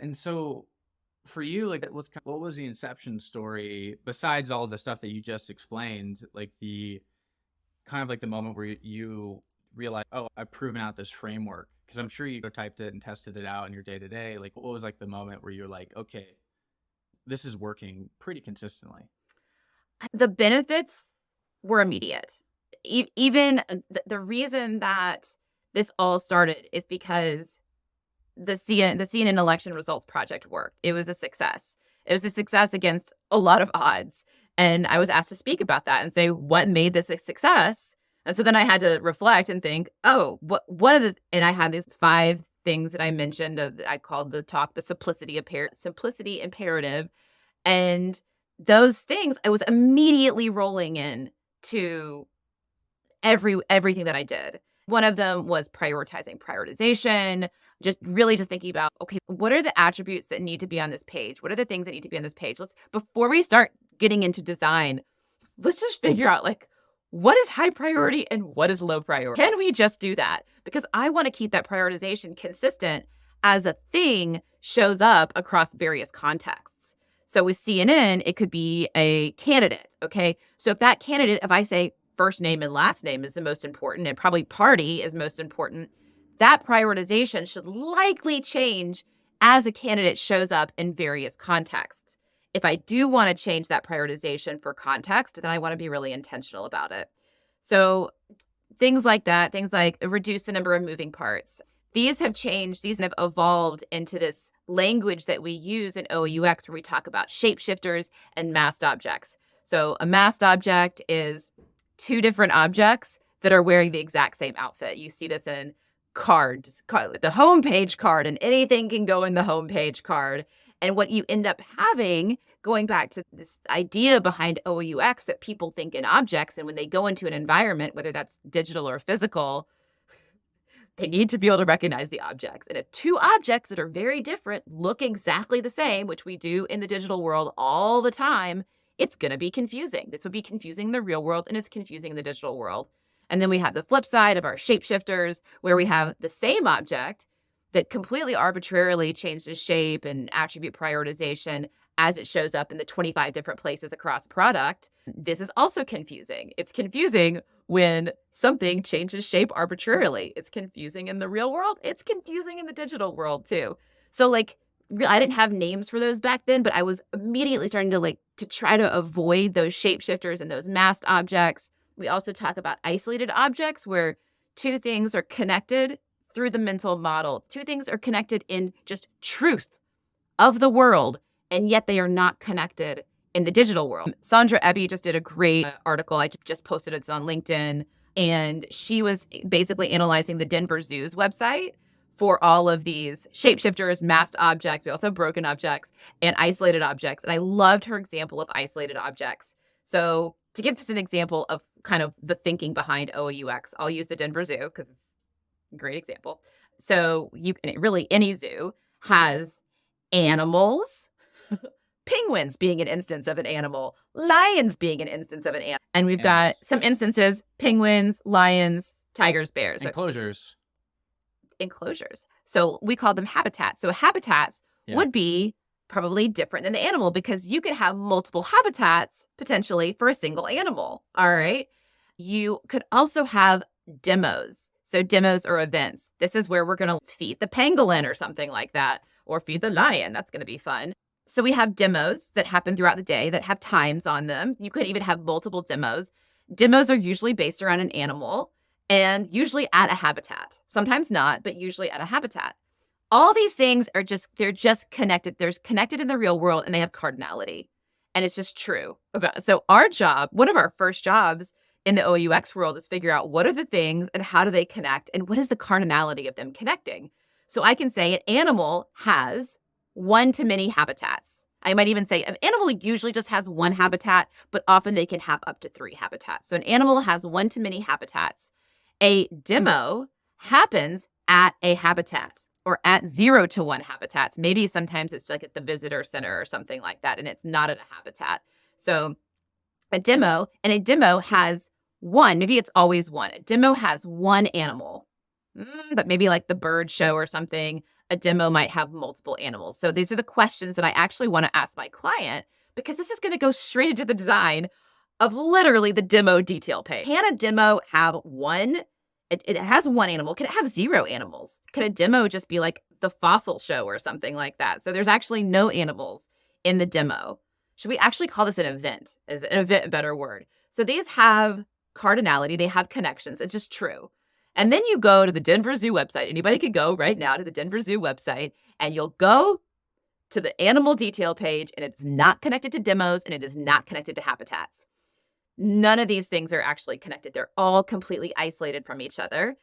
And so for you, like, what was the inception story besides all the stuff that you just explained? Like the kind of like the moment where you realize, oh, I've proven out this framework, because I'm sure you typed it and tested it out in your day to day. Like, what was like the moment where you're like, okay, this is working pretty consistently? The benefits were immediate. Even the reason that this all started is because the CNN election results project worked. It was a success. It was a success against a lot of odds. And I was asked to speak about that and say, what made this a success? And so then I had to reflect and think, oh, what are and I had these 5 things that I mentioned. I called the talk the simplicity imperative. And those things, I was immediately rolling in to everything that I did. One of them was prioritization, just thinking about, okay, what are the attributes that need to be on this page? What are the things that need to be on this page? Before we start getting into design, let's just figure out like what is high priority and what is low priority. Can we just do that? Because I want to keep that prioritization consistent as a thing shows up across various contexts. So with CNN, it could be a candidate. Okay. So if I say first name and last name is the most important and probably party is most important, that prioritization should likely change as a candidate shows up in various contexts. If I do want to change that prioritization for context, then I want to be really intentional about it. So things like that, things like reduce the number of moving parts. These have changed. These have evolved into this language that we use in OUX where we talk about shapeshifters and masked objects. So a masked object is 2 different objects that are wearing the exact same outfit. You see this in cards, the homepage card, and anything can go in the homepage card. And what you end up having, going back to this idea behind OUX that people think in objects, and when they go into an environment, whether that's digital or physical, they need to be able to recognize the objects. And if 2 objects that are very different look exactly the same, which we do in the digital world all the time, it's going to be confusing. This would be confusing in the real world, and it's confusing in the digital world. And then we have the flip side of our shapeshifters, where we have the same object that completely arbitrarily changes shape and attribute prioritization as it shows up in the 25 different places across product. This is also confusing. It's confusing when something changes shape arbitrarily. It's confusing in the real world. It's confusing in the digital world too. So like, I didn't have names for those back then, but I was immediately starting to try to avoid those shapeshifters and those masked objects. We also talk about isolated objects where 2 things are connected through the mental model. 2 things are connected in just truth of the world, and yet they are not connected in the digital world. Sandra Eby just did a great article. I just posted it. It's on LinkedIn. And she was basically analyzing the Denver Zoo's website for all of these shapeshifters, masked objects. We also have broken objects and isolated objects. And I loved her example of isolated objects. So to give just an example of kind of the thinking behind OUX, I'll use the Denver Zoo because it's a great example. So really any zoo has animals, penguins being an instance of an animal, lions being an instance of an animal. And we've got some instances, penguins, lions, tigers, bears. Enclosures. So we call them habitats. So habitats would be probably different than the animal because you could have multiple habitats potentially for a single animal. All right. You could also have demos. So demos are events. This is where we're going to feed the pangolin or something like that, or feed the lion. That's going to be fun. So we have demos that happen throughout the day that have times on them. You could even have multiple demos. Demos are usually based around an animal and usually at a habitat. Sometimes not, but usually at a habitat. All these things they're just connected. They're connected in the real world and they have cardinality. And it's just true. So our job, one of our first jobs in the OUX world is figure out what are the things and how do they connect and what is the cardinality of them connecting. So I can say an animal has one-to-many habitats. I might even say an animal usually just has one habitat, but often they can have up to 3 habitats. So an animal has one-to-many habitats. A demo happens at a habitat or at 0-to-1 habitats. Maybe sometimes it's like at the visitor center or something like that, and it's not at a habitat. So a demo has one, maybe it's always one. A demo has one animal, but maybe like the bird show or something, a demo might have multiple animals. So these are the questions that I actually want to ask my client, because this is going to go straight into the design of literally the demo detail page. Can a demo have one? It has one animal. Can it have 0 animals? Can a demo just be like the fossil show or something like that? So there's actually no animals in the demo. Should we actually call this an event? Is an event a better word? So these have cardinality. They have connections. It's just true. And then you go to the Denver Zoo website. Anybody could go right now to the Denver Zoo website, and you'll go to the animal detail page, and it's not connected to demos, and it is not connected to habitats. None of these things are actually connected. They're all completely isolated from each other.